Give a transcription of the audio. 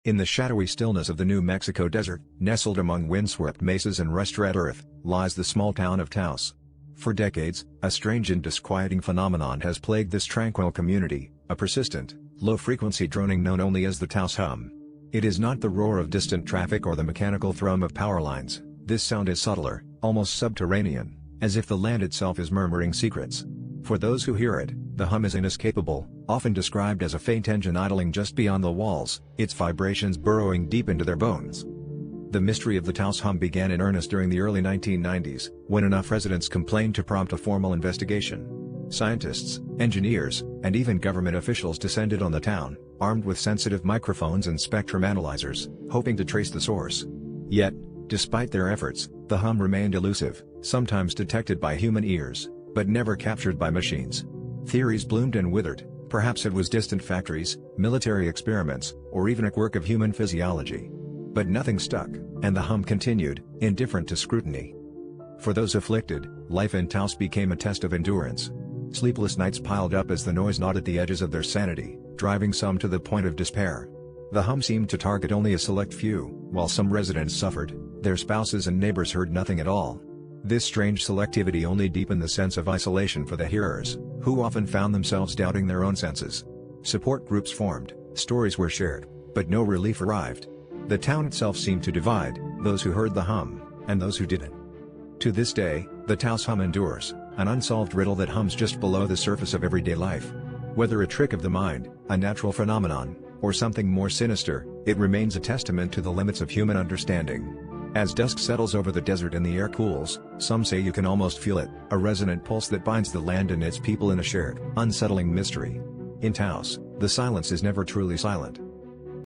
In the shadowy stillness of the New Mexico desert, nestled among windswept mesas and rust-red earth, lies the small town of Taos. For decades, a strange and disquieting phenomenon has plagued this tranquil community, a persistent, low-frequency droning known only as the Taos hum. It is not the roar of distant traffic or the mechanical thrum of power lines. This sound is subtler, almost subterranean, as if the land itself is murmuring secrets. For those who hear it, the hum is inescapable, often described as a faint engine idling just beyond the walls, its vibrations burrowing deep into their bones. The mystery of the Taos hum began in earnest during the early 1990s, when enough residents complained to prompt a formal investigation. Scientists, engineers, and even government officials descended on the town, armed with sensitive microphones and spectrum analyzers, hoping to trace the source. Yet, despite their efforts, the hum remained elusive, sometimes detected by human ears, but never captured by machines. Theories bloomed and withered. Perhaps it was distant factories, military experiments, or even a quirk of human physiology. But nothing stuck, and the hum continued, indifferent to scrutiny. For those afflicted, life in Taos became a test of endurance. Sleepless nights piled up as the noise gnawed at the edges of their sanity, driving some to the point of despair. The hum seemed to target only a select few, while some residents suffered. Their spouses and neighbors heard nothing at all. This strange selectivity only deepened the sense of isolation for the hearers, who often found themselves doubting their own senses. Support groups formed, stories were shared, but no relief arrived. The town itself seemed to divide, those who heard the hum, and those who didn't. To this day, the Taos hum endures, an unsolved riddle that hums just below the surface of everyday life. Whether a trick of the mind, a natural phenomenon, or something more sinister, it remains a testament to the limits of human understanding. As dusk settles over the desert and the air cools, some say you can almost feel it, a resonant pulse that binds the land and its people in a shared, unsettling mystery. In Taos, the silence is never truly silent.